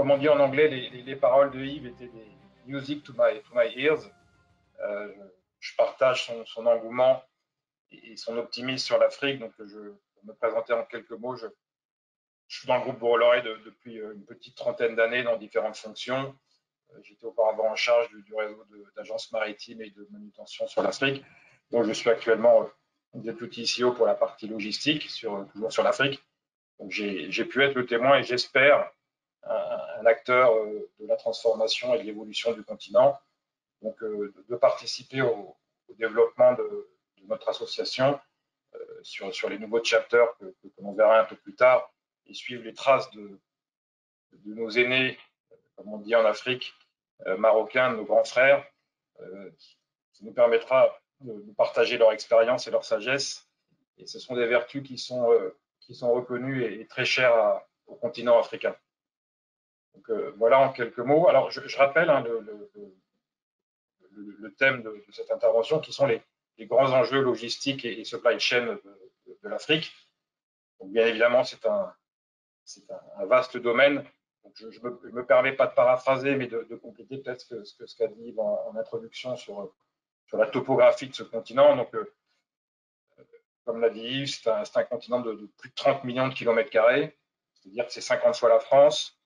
comme on dit en anglais, les paroles de Yves étaient des music to my ears. Je partage son engouement et son optimisme sur l'Afrique. Donc, pour me présenter en quelques mots, je suis dans le groupe Bourg-Laurey depuis une petite trentaine d'années dans différentes fonctions. J'étais auparavant en charge du réseau d'agences maritimes et de manutention sur l'Afrique. Donc, je suis actuellement député CEO pour la partie logistique, toujours sur l'Afrique. Donc, j'ai pu être le témoin et j'espère un acteur de la transformation et de l'évolution du continent. Donc, de participer au développement de notre association sur les nouveaux chapters que l'on verra un peu plus tard et suivre les traces de nos aînés, comme on dit en Afrique, marocains, de nos grands frères, qui nous permettra de partager leur expérience et leur sagesse. Et ce sont des vertus qui sont reconnues et très chères au continent africain. Donc voilà en quelques mots. Alors je rappelle le thème de cette intervention, qui sont les grands enjeux logistiques et supply chain de l'Afrique. Donc bien évidemment, c'est un vaste domaine. Donc je me permets pas de paraphraser, mais de compléter peut-être ce qu'a dit en introduction sur la topographie de ce continent. Donc, comme l'a dit Yves, c'est un continent de plus de 30 millions de kilomètres carrés, c'est-à-dire que c'est 50 fois la France.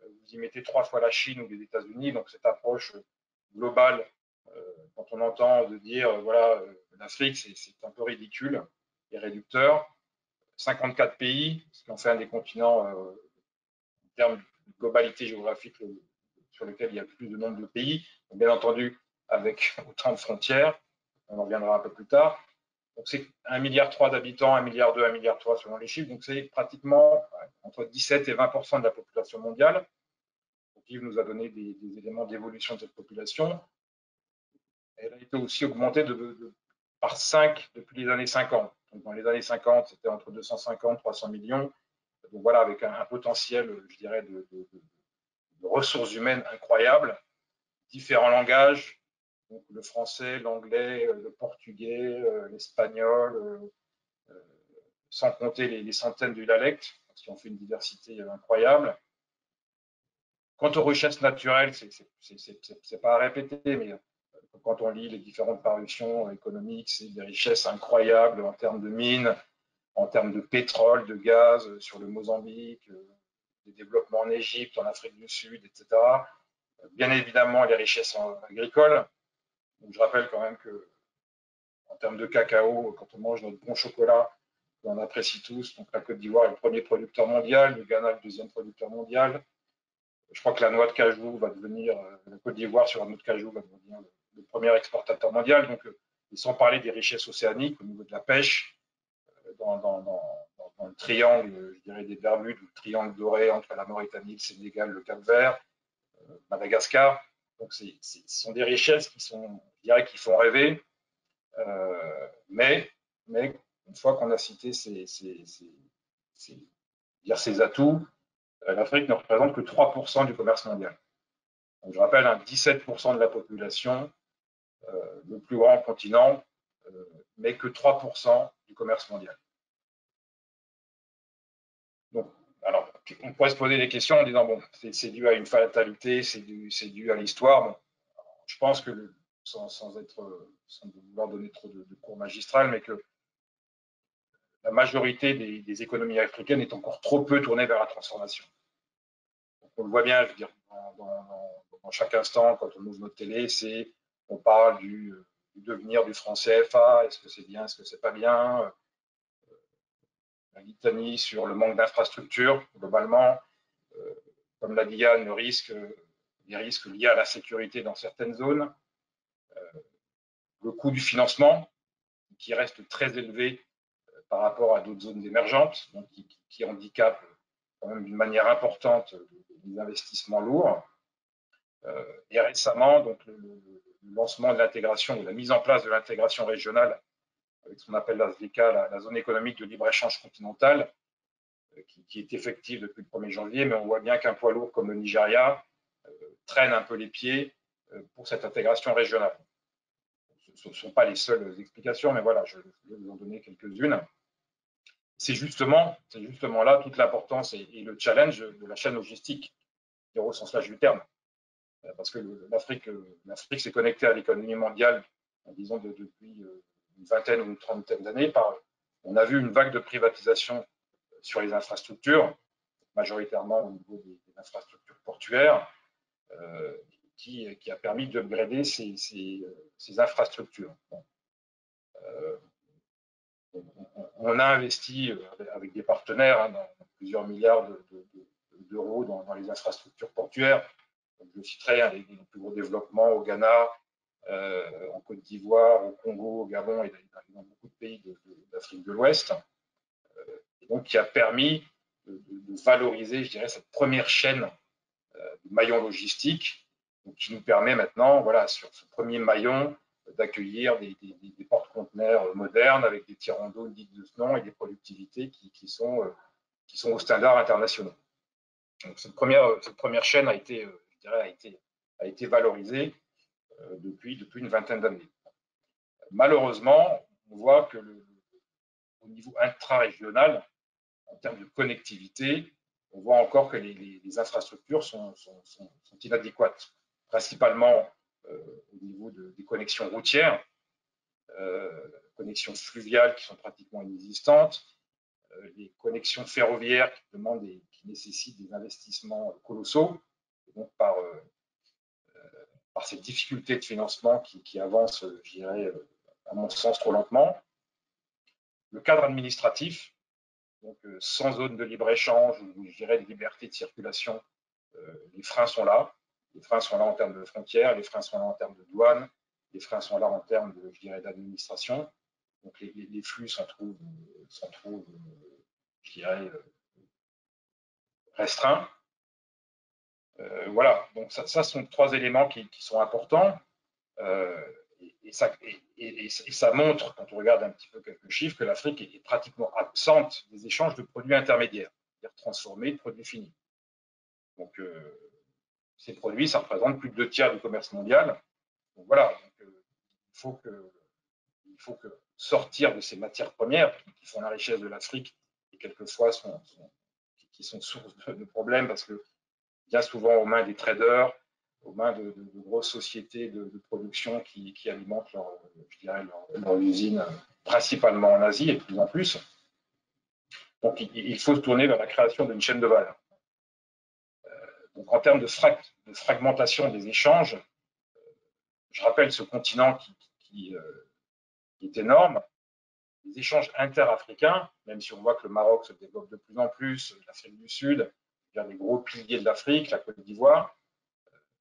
Vous y mettez 3 fois la Chine ou les États-Unis. Donc, cette approche globale, quand on entend de dire, voilà, l'Afrique, c'est un peu ridicule et réducteur. 54 pays, ce qui en fait un des continents en termes de globalité géographique sur lequel il y a le plus de nombre de pays, bien entendu avec autant de frontières, on en reviendra un peu plus tard. Donc c'est 1,3 milliard d'habitants, 1,2 milliard, 1,3 milliard selon les chiffres, donc c'est pratiquement entre 17 et 20% de la population mondiale. Donc Yves nous a donné des éléments d'évolution de cette population. Elle a été aussi augmentée par 5 depuis les années 50. Donc dans les années 50, c'était entre 250 et 300 millions. Donc voilà, avec un potentiel, je dirais, de ressources humaines incroyables, différents langages, donc le français, l'anglais, le portugais, l'espagnol, sans compter les centaines de dialectes, qui ont fait une diversité incroyable. Quant aux richesses naturelles, c'est pas à répéter, mais quand on lit les différentes parutions économiques, c'est des richesses incroyables en termes de mines, en termes de pétrole, de gaz, sur le Mozambique, des développements en Égypte, en Afrique du Sud, etc. Bien évidemment, les richesses agricoles. Donc, je rappelle quand même que, en termes de cacao, quand on mange notre bon chocolat, on apprécie tous. Donc, la Côte d'Ivoire est le premier producteur mondial, le Ghana le deuxième producteur mondial. Je crois que la noix de cajou va devenir, la Côte d'Ivoire sur la noix de cajou va devenir le premier exportateur mondial. Donc, sans parler des richesses océaniques au niveau de la pêche, dans le triangle, je dirais, des Bermudes, le triangle doré entre la Mauritanie, le Sénégal, le Cap-Vert, Madagascar. Donc, ce sont des richesses qui sont, je dirais, qui font rêver. Mais une fois qu'on a cité ces atouts, l'Afrique ne représente que 3% du commerce mondial. Donc, je rappelle, 17% de la population, le plus grand continent, mais que 3% du commerce mondial. Donc, alors, on pourrait se poser des questions en disant, bon, c'est dû à une fatalité, c'est dû à l'histoire. Bon, je pense que, sans vouloir donner trop de cours magistral, mais que la majorité des économies africaines est encore trop peu tournée vers la transformation. Donc, on le voit bien, je veux dire, dans chaque instant, quand on ouvre notre télé, on parle du devenir du franc CFA, est-ce que c'est bien, est-ce que c'est pas bien, la litanie sur le manque d'infrastructures, globalement, comme l'a dit Yann, les risques liés à la sécurité dans certaines zones, le coût du financement, qui reste très élevé par rapport à d'autres zones émergentes, donc qui handicapent quand même d'une manière importante les investissements lourds. Et récemment, donc, le lancement de l'intégration, ou la mise en place de l'intégration régionale, avec ce qu'on appelle la ZLECA, la zone économique de libre-échange continentale, qui est effective depuis le 1er janvier, mais on voit bien qu'un poids lourd comme le Nigeria traîne un peu les pieds pour cette intégration régionale. Ce ne sont pas les seules explications, mais voilà, je vais vous en donner quelques-unes. C'est justement là toute l'importance et le challenge de la chaîne logistique. dire au sens large du terme, parce que l'Afrique s'est connectée à l'économie mondiale, disons, depuis une vingtaine ou une trentaine d'années. On a vu une vague de privatisation sur les infrastructures, majoritairement au niveau des infrastructures portuaires, qui a permis d'upgrader ces infrastructures. Bon. On a investi avec des partenaires dans plusieurs milliards d'euros dans les infrastructures portuaires. Donc, je citerai les plus gros développements au Ghana, en Côte d'Ivoire, au Congo, au Gabon et dans beaucoup de pays d'Afrique de l'Ouest. Et donc, qui a permis de valoriser, je dirais, cette première chaîne de maillon logistique, donc, qui nous permet maintenant, voilà, sur ce premier maillon, d'accueillir des porte-conteneurs modernes avec des tirants d'eau dignes de ce nom et des productivités qui sont aux standards internationaux. Donc, cette première chaîne a été valorisée depuis une vingtaine d'années. Malheureusement, on voit que au niveau intra-régional, en termes de connectivité, on voit encore que les infrastructures sont inadéquates, principalement au niveau des connexions routières, connexions fluviales qui sont pratiquement inexistantes, les connexions ferroviaires qui nécessitent des investissements colossaux, et donc par ces difficultés de financement qui avancent, je dirais, à mon sens, trop lentement. Le cadre administratif, donc sans zone de libre-échange ou, je dirais, de liberté de circulation, les freins sont là. Les freins sont là en termes de frontières, les freins sont là en termes de douane, les freins sont là en termes de, je dirais, d'administration. Donc les flux s'en trouvent, je dirais, restreints. Voilà, donc ça sont trois éléments qui sont importants. Et ça montre, quand on regarde un petit peu quelques chiffres, que l'Afrique est pratiquement absente des échanges de produits intermédiaires, c'est-à-dire transformés de produits finis. Donc, ces produits, ça représente plus de 2/3 du commerce mondial. Donc voilà, donc, il faut que sortir de ces matières premières qui font la richesse de l'Afrique et quelquefois qui sont source de problèmes parce que bien souvent aux mains des traders, aux mains de grosses sociétés de production qui alimentent leur usine principalement en Asie et de plus en plus. Donc il faut se tourner vers la création d'une chaîne de valeur. Donc en termes de fragmentation des échanges, je rappelle ce continent qui est énorme. Les échanges interafricains, même si on voit que le Maroc se développe de plus en plus, l'Afrique du Sud, les gros piliers de l'Afrique, la Côte d'Ivoire,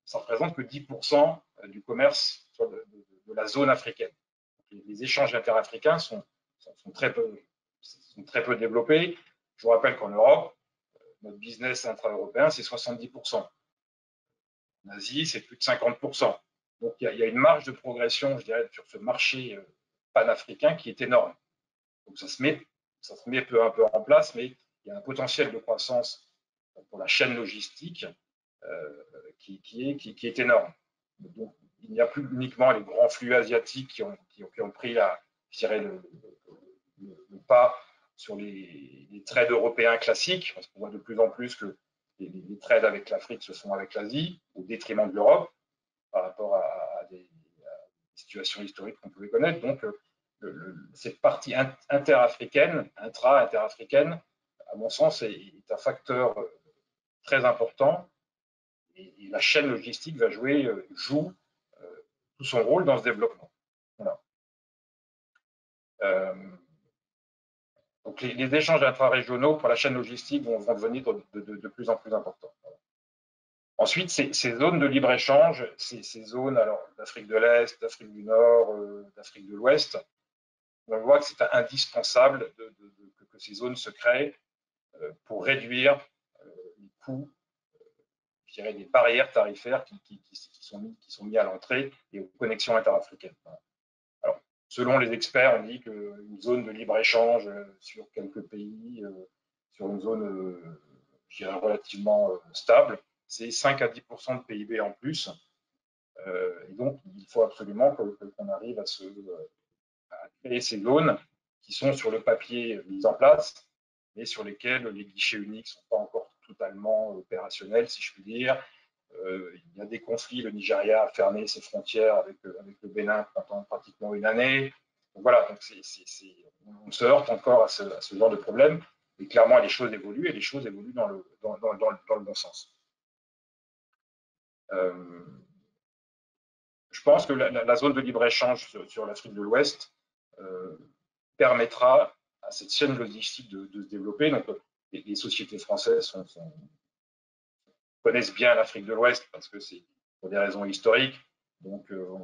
ça ne représente que 10% du commerce de la zone africaine. Les échanges interafricains sont très peu développés. Je vous rappelle qu'en Europe, notre business intra-européen, c'est 70%. En Asie, c'est plus de 50%. Donc, il y a une marge de progression, je dirais, sur ce marché panafricain qui est énorme. Donc, ça se met peu à peu en place, mais il y a un potentiel de croissance pour la chaîne logistique qui est énorme. Donc, il n'y a plus uniquement les grands flux asiatiques qui ont pris le pas sur les trades européens classiques, parce qu'on voit de plus en plus que les trades avec l'Afrique se font avec l'Asie, au détriment de l'Europe, par rapport à des situations historiques qu'on pouvait connaître. Donc, cette partie interafricaine, intra-interafricaine, à mon sens, est un facteur très important. Et la chaîne logistique joue tout son rôle dans ce développement. Voilà. Donc les échanges intra-régionaux pour la chaîne logistique vont devenir de plus en plus importants. Voilà. Ensuite, ces zones de libre-échange, ces zones d'Afrique de l'Est, d'Afrique du Nord, d'Afrique de l'Ouest, on voit que c'est indispensable que ces zones se créent pour réduire les coûts, je dirais, des barrières tarifaires qui sont mises à l'entrée et aux connexions interafricaines. Alors, selon les experts, on dit qu'une zone de libre-échange sur quelques pays, sur une zone je dirais, relativement stable, c'est 5 à 10% de PIB en plus. Et donc, il faut absolument qu'on arrive à créer ces zones qui sont sur le papier mises en place, mais sur lesquelles les guichets uniques ne sont pas encore tout totalement opérationnel, si je puis dire. Il y a des conflits. Le Nigeria a fermé ses frontières avec le Bénin pendant pratiquement une année. Donc voilà, donc on se heurte encore à ce genre de problème. Et clairement, les choses évoluent et les choses évoluent dans le bon sens. Je pense que la zone de libre-échange sur l'Afrique de l'Ouest permettra à cette chaîne logistique de se développer. Donc, les sociétés françaises connaissent bien l'Afrique de l'Ouest parce que c'est pour des raisons historiques. Donc, au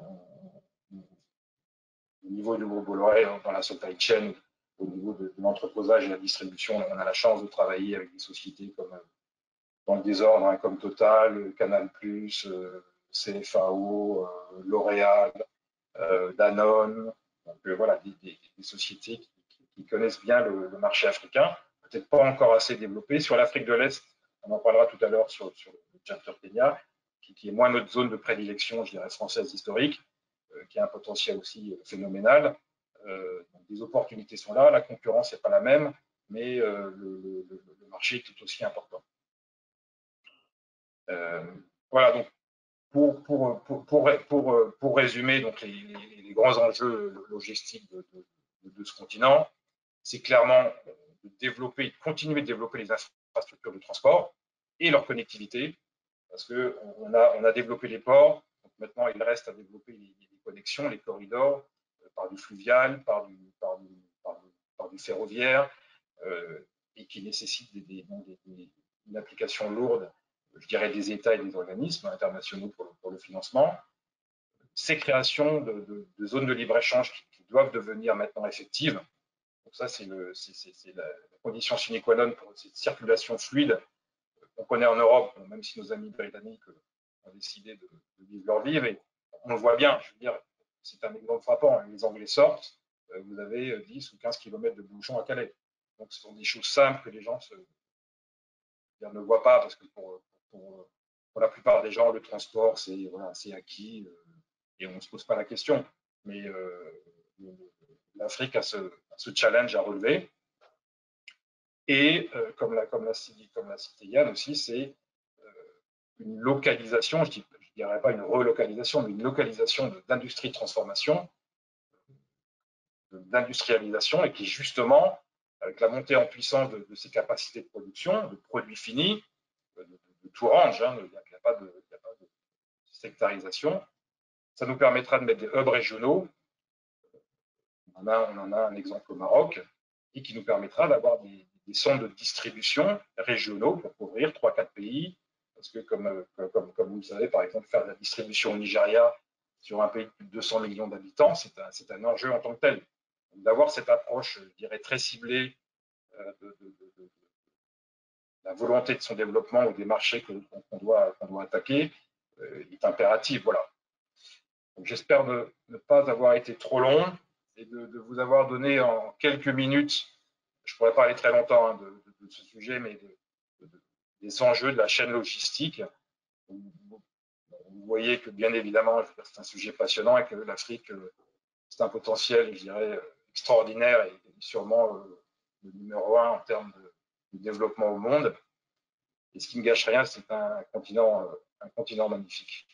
niveau du groupe Bolloré, dans la supply chain, au niveau de l'entreposage et la distribution, on a la chance de travailler avec des sociétés comme, dans le désordre, hein, comme Total, Canal+, CFAO, L'Oréal, Danone. Donc voilà, des sociétés qui connaissent bien le marché africain, peut-être pas encore assez développé. Sur l'Afrique de l'Est, on en parlera tout à l'heure sur le chapter Kenya, qui est moins notre zone de prédilection, je dirais, française historique, qui a un potentiel aussi phénoménal. Donc des opportunités sont là, la concurrence n'est pas la même, mais le marché est tout aussi important. Voilà, donc pour résumer donc les grands enjeux logistiques de ce continent, c'est clairement de développer, continuer de développer les infrastructures de transport et leur connectivité, parce qu'on a développé les ports, donc maintenant il reste à développer les connexions, les corridors, par du fluvial, par du ferroviaire, et qui nécessitent une application lourde, je dirais, des États et des organismes internationaux pour le financement. Ces créations de zones de libre-échange qui doivent devenir maintenant effectives. Donc ça, c'est la condition sine qua non pour cette circulation fluide qu'on connaît en Europe, même si nos amis britanniques ont décidé de vivre leur vie. Et on le voit bien, je veux dire, c'est un exemple frappant. Les Anglais sortent, vous avez 10 ou 15 km de bouchons à Calais. Donc ce sont des choses simples que les gens ne voient pas, parce que pour la plupart des gens, le transport, c'est acquis, et on ne se pose pas la question. Mais l'Afrique a ce challenge à relever. Et comme l'a cité Yann aussi, c'est une localisation, je ne dirais pas une relocalisation, mais une localisation d'industrie de transformation, d'industrialisation, et qui justement, avec la montée en puissance de ces capacités de production, de produits finis, de tout range, hein, il n'y a pas de sectarisation, ça nous permettra de mettre des hubs régionaux. On en a un exemple au Maroc, et qui nous permettra d'avoir des centres de distribution régionaux pour couvrir 3-4 pays. Parce que, comme vous le savez, par exemple, faire de la distribution au Nigeria sur un pays de plus de 200 millions d'habitants, c'est un enjeu en tant que tel. D'avoir cette approche, je dirais, très ciblée de la volonté de son développement ou des marchés qu'on doit attaquer est impératif. Voilà. J'espère ne pas avoir été trop long et de vous avoir donné en quelques minutes, je ne pourrais pas aller très longtemps, hein, de ce sujet, mais des enjeux de la chaîne logistique. Vous voyez que bien évidemment, c'est un sujet passionnant et que l'Afrique, c'est un potentiel, je dirais, extraordinaire et sûrement le numéro 1 en termes de développement au monde. Et ce qui ne gâche rien, c'est un continent magnifique.